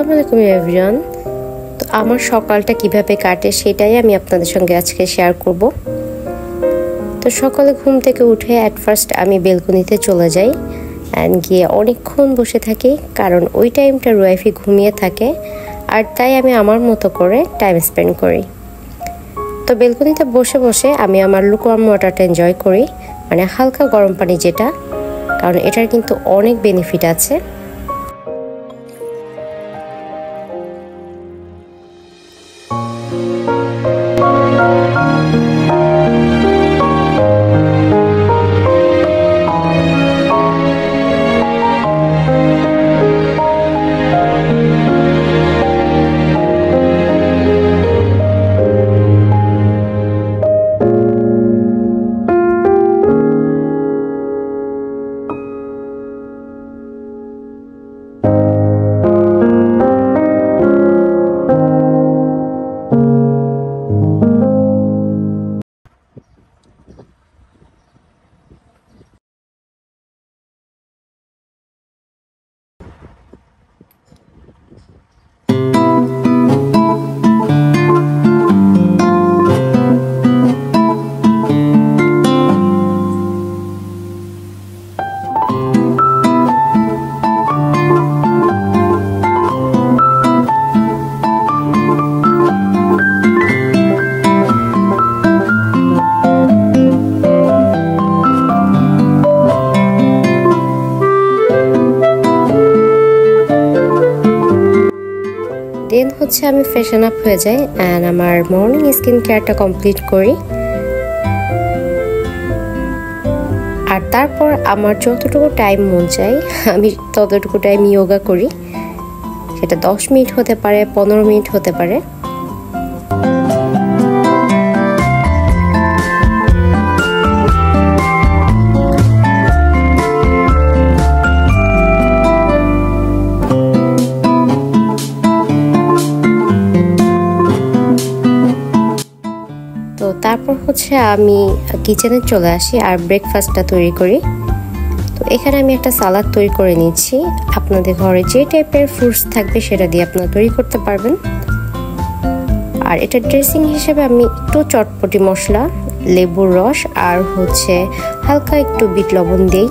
আসসালামু আলাইকুম এভরিওয়ান। তো আমার সকালটা কিভাবে কাটে সেটাই আমি আপনাদের সঙ্গে আজকে শেয়ার করব। তো সকালে ঘুম থেকে উঠে অ্যাট ফার্স্ট আমি বেলকনিতে চলে যাই অ্যান্ড গিয়ে অনেকক্ষণ বসে থাকি, কারণ ওই টাইমটা রুয়াইফি ঘুমিয়ে থাকে আর তাই আমি আমার মতো করে টাইম স্পেন্ড করি। তো বেলকনিতে বসে বসে আমি আমার লুকওয়ার্ম ওয়াটারটা এনজয় করি, মানে হালকা গরম পানি যেটা, কারণ এটার কিন্তু অনেক বেনিফিট আছে। দেন হচ্ছে আমি ফ্রেশন আপ হয়ে যাই অ্যান্ড আমার মর্নিং স্কিন কেয়ারটা কমপ্লিট করি। আর তারপর আমার যতটুকু টাইম মন চাই আমি ততটুকু টাইম যোগা করি, সেটা 10 মিনিট হতে পারে, 15 মিনিট হতে পারে। তো তারপর হচ্ছে আমি কিচেনে চলে আসি আর ব্রেকফাস্টটা তৈরি করি। তো এখানে আমি একটা সালাদ তৈরি করে নিচ্ছি। আপনাদের ঘরে যে টাইপের ফ্রুটস থাকবে সেটা দিয়ে আপনারা তৈরি করতে পারবেন। আর এটা ড্রেসিং হিসেবে আমি একটু চটপটি মশলা, লেবুর রস আর হচ্ছে হালকা একটু বিট লবণ দিই।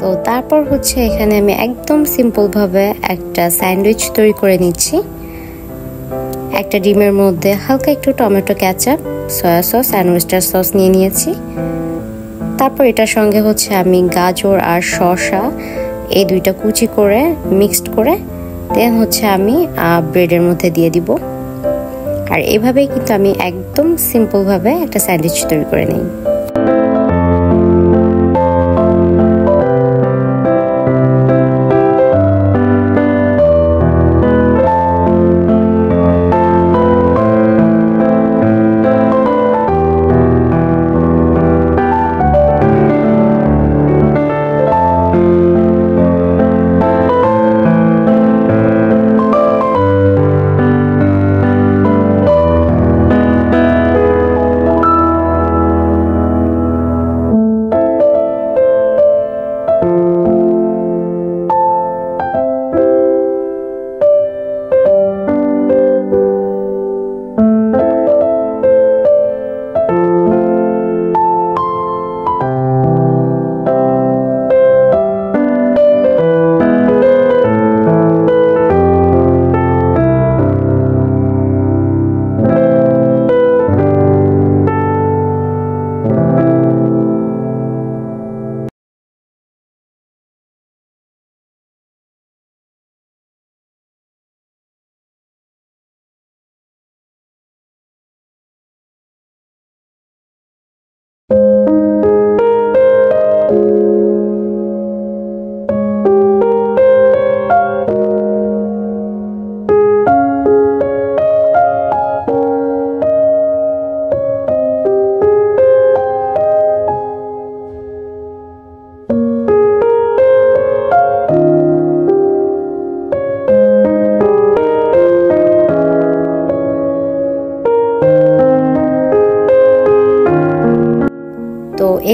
তো তারপর হচ্ছে এখানে আমি একদম সিম্পলভাবে একটা স্যান্ডউইচ তৈরি করে নিচ্ছি। একটা ডিমের মধ্যে হালকা একটু টমেটো কেচাপ, সয়া সস, স্যান্ডউইচটার সস নিয়ে নিয়েছি। তারপর এটার সঙ্গে হচ্ছে আমি গাজর আর শসা এই দুইটা কুচি করে মিক্সড করে দেন হচ্ছে আমি ব্রেডের মধ্যে দিয়ে দিব। আর এভাবেই কিন্তু আমি একদম সিম্পলভাবে একটা স্যান্ডউইচ তৈরি করে নিই।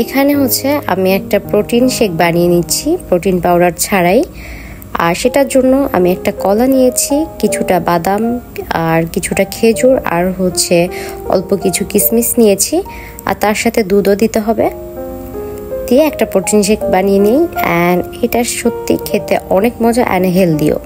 এখানে হচ্ছে আমি একটা প্রোটিন শেক বানিয়ে নিচ্ছি প্রোটিন পাউডার ছাড়াই। আর সেটার জন্য আমি একটা কলা নিয়েছি, কিছুটা বাদাম আর কিছুটা খেজুর আর হচ্ছে অল্প কিছু কিশমিশ নিয়েছি, আর তার সাথে দুধও দিতে হবে, দিয়ে একটা প্রোটিন শেক বানিয়ে নিই। অ্যান্ড এটা সত্যি খেতে অনেক মজা অ্যান্ড হেলদিও।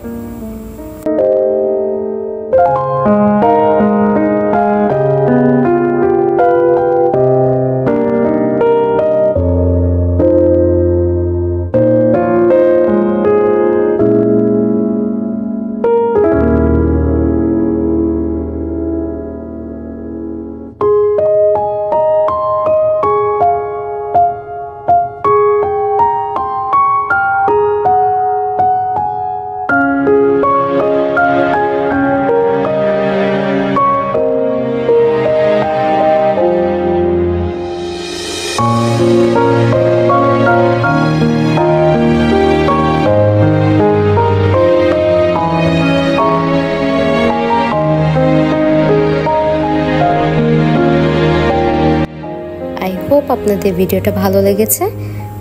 আই হোপ আপনাদের ভিডিওটা ভালো লেগেছে।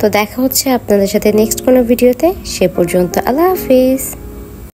তো দেখা হচ্ছে আপনাদের সাথে নেক্সট কোনো ভিডিওতে। সে পর্যন্ত আল্লাহ হাফিজ।